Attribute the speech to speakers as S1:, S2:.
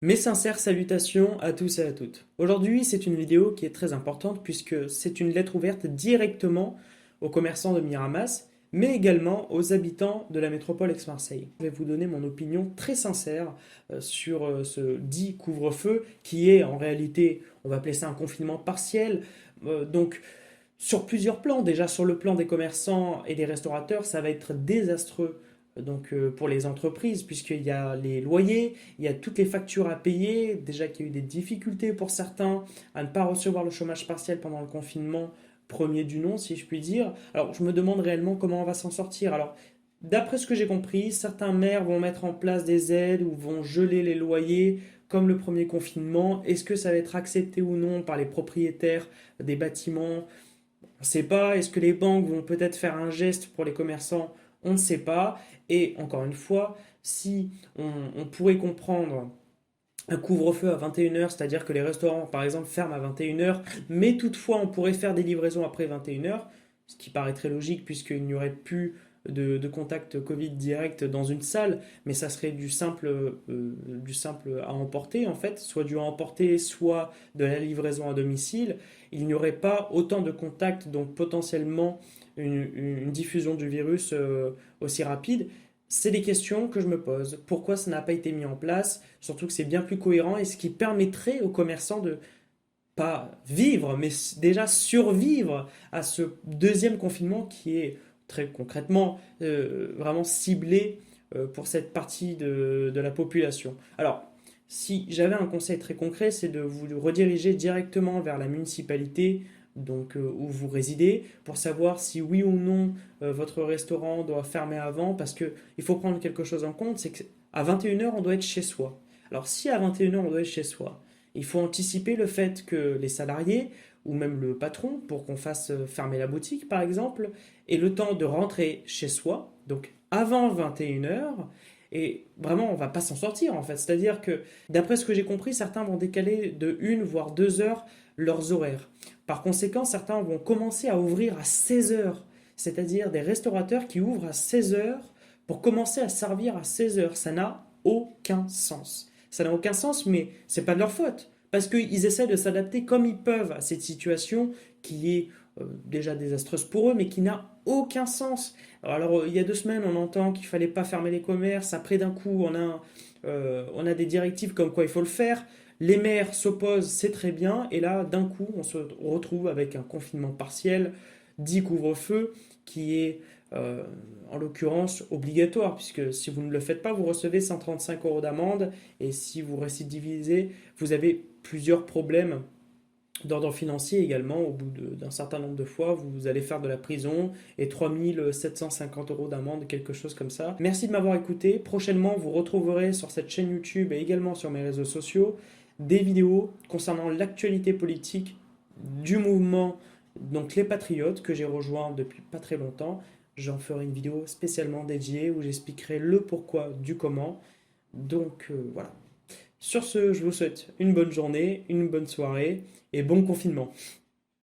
S1: Mes sincères salutations à tous et à toutes. Aujourd'hui, c'est une vidéo qui est très importante puisque c'est une lettre ouverte directement aux commerçants de Miramas, mais également aux habitants de la métropole Aix-Marseille. Je vais vous donner mon opinion très sincère sur ce dit couvre-feu qui est en réalité, on va appeler ça un confinement partiel. Donc, sur plusieurs plans, déjà sur le plan des commerçants et des restaurateurs, ça va être désastreux pour les entreprises, puisqu'il y a les loyers, il y a toutes les factures à payer, déjà qu'il y a eu des difficultés pour certains à ne pas recevoir le chômage partiel pendant le confinement, premier du nom, si je puis dire. Alors, je me demande réellement comment on va s'en sortir. Alors, d'après ce que j'ai compris, certains maires vont mettre en place des aides ou vont geler les loyers comme le premier confinement. Est-ce que ça va être accepté ou non par les propriétaires des bâtiments? On ne sait pas. Est-ce que les banques vont peut-être faire un geste pour les commerçants? On ne sait pas. Et encore une fois, si on pourrait comprendre un couvre-feu à 21 heures, c'est-à-dire que les restaurants, par exemple, ferment à 21 heures, mais toutefois on pourrait faire des livraisons après 21 heures, ce qui paraît très logique puisqu'il n'y aurait plus de contact Covid direct dans une salle, mais ça serait du simple à emporter en fait, soit du à emporter, soit de la livraison à domicile. Il n'y aurait pas autant de contacts, donc potentiellement une diffusion du virus aussi rapide. C'est des questions que je me pose. Pourquoi ça n'a pas été mis en place? Surtout que c'est bien plus cohérent et ce qui permettrait aux commerçants de pas vivre, mais déjà survivre à ce deuxième confinement qui est très concrètement vraiment ciblé pour cette partie de la population. Alors, si j'avais un conseil très concret, c'est de vous rediriger directement vers la municipalité où vous résidez pour savoir si oui ou non votre restaurant doit fermer avant parce que il faut prendre quelque chose en compte, c'est qu'à 21 heures on doit être chez soi. Alors si à 21 heures on doit être chez soi, il faut anticiper le fait que les salariés ou même le patron, pour qu'on fasse fermer la boutique par exemple, aient le temps de rentrer chez soi, donc avant 21 heures. Et vraiment, on va pas s'en sortir en fait. C'est-à-dire que, d'après ce que j'ai compris, certains vont décaler de 1 voire 2 heures leurs horaires. Par conséquent, certains vont commencer à ouvrir à 16 heures, c'est-à-dire des restaurateurs qui ouvrent à 16 heures pour commencer à servir à 16 heures. Ça n'a aucun sens. Ça n'a aucun sens, mais c'est pas de leur faute. Parce qu'ils essaient de s'adapter comme ils peuvent à cette situation qui est déjà désastreuse pour eux, mais qui n'a aucun sens. Alors, il y a 2 semaines, on entend qu'il fallait pas fermer les commerces. Après, d'un coup, on a des directives comme quoi il faut le faire. Les maires s'opposent, c'est très bien. Et là, d'un coup, on se retrouve avec un confinement partiel, dit couvre-feu, qui est en l'occurrence obligatoire, puisque si vous ne le faites pas, vous recevez 135 euros d'amende, et si vous récidivisez, vous avez plusieurs problèmes d'ordre financier également. Au bout d'un certain nombre de fois, vous allez faire de la prison et 3750 euros d'amende, quelque chose comme ça. Merci de m'avoir écouté. Prochainement, vous retrouverez sur cette chaîne YouTube et également sur mes réseaux sociaux des vidéos concernant l'actualité politique du mouvement, donc les Patriotes, que j'ai rejoint depuis pas très longtemps. J'en ferai une vidéo spécialement dédiée où j'expliquerai le pourquoi du comment. Voilà. Sur ce, je vous souhaite une bonne journée, une bonne soirée et bon confinement.